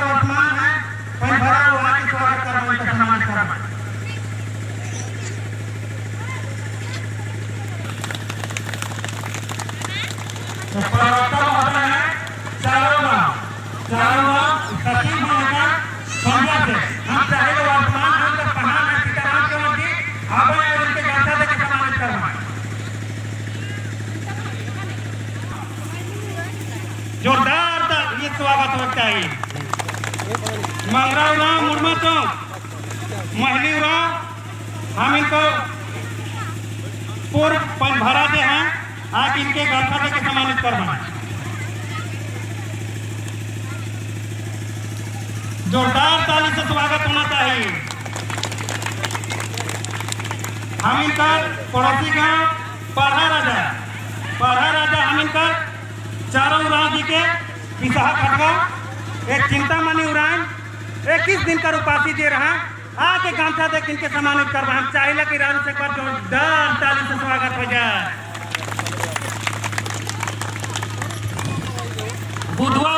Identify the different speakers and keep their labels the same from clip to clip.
Speaker 1: वर्तमान है स्वागत करना सम्मान करना जोरदार ये स्वागत होना चाहिए। मंगराव मुर्मा चौक महली हम इनको पूर्व भरा दे हैं आज इनके गलफा दे के सम्मानित करना। जोरदार ताली से स्वागत होना चाहिए। हम इनका पड़ोसी गांव पढ़ा राजा हम इनका चारों उड़ान जी के पिसाहा खटका एक चिंतामणि उड़ान 21 दिन का उपासी दे रहा आके गांठा देख इनके सम्मानित कर रहा। हम चाहिए कि राजू से एक बार जोरदार ताली से स्वागत हो जाए। बुधवा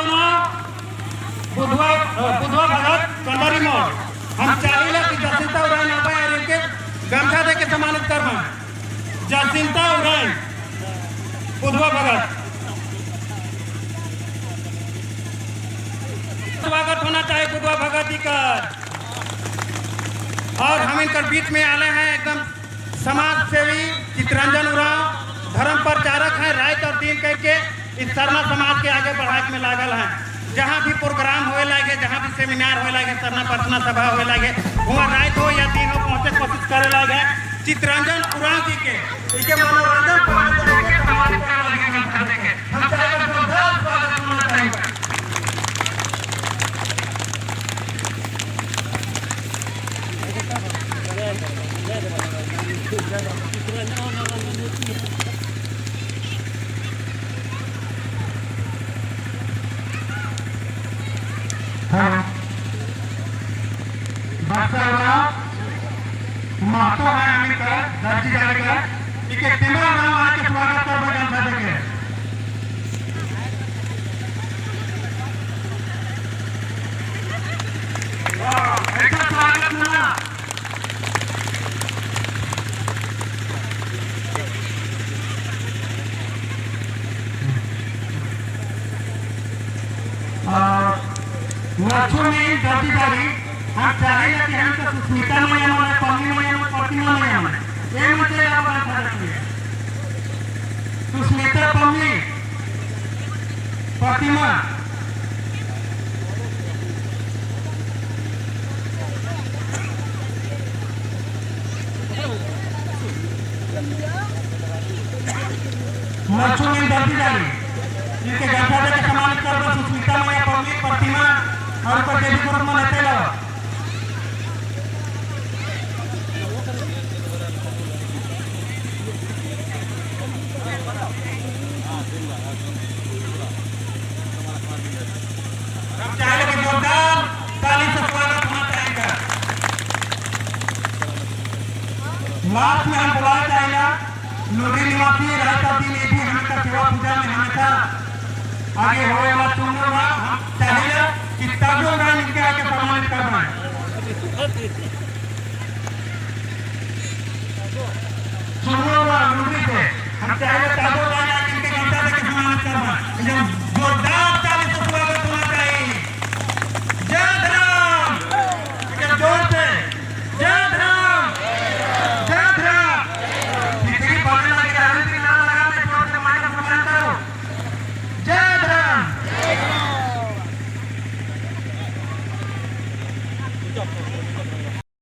Speaker 1: भगत कंदारी मोड़ हम चाहिए कि जसिंता उड़ान आप इनके गांठा देख के सम्मानित कर रहा। जसिंता उड़ान बुधवा भगत स्वागत होना चाहिए बुधवा भगत जी का। और हम इनकर बीच में आए हैं एकदम समाज सेवी चित्रंजन उरांव धर्म प्रचारक हैं रात और दिन करके इस सरना समाज के आगे बढ़ाने में लागल हैं। जहाँ भी प्रोग्राम होए लगे जहाँ भी सेमिनार होए लगे सरना प्रार्थना सभा होए लगे वहाँ रात हो या दिन हो पहुँचे कोशिश करे लगे चित्रंजन उरांव जी के मनोरंजन महतो है अमेरिका दर्जी जाएगा इके तिमरा नाम आके स्वागत कर बजान सके एक स्वागत ना लक्ष्मी दर्जी जारी हम चाहिए कि हम तो सुस्मिता में हमारे पन्नी में प्रतिमा में हम ये मुझे आप बता सकते हैं सुस्मिता पन्नी प्रतिमा लक्ष्मी दर्जी जारी इनके गांठा दे के सम्मानित कर दो सुस्मिता में पन्नी प्रतिमा और पर देवी को मनाते लो। लास्ट में हम बुलाना चाहिए लोधी निवासी रास्ता दिन ये भी हमेशा सेवा पूजा में हमेशा आगे होए वाला सुनने हम चाहिए कि तब लोग इनके आगे सम्मानित करना है।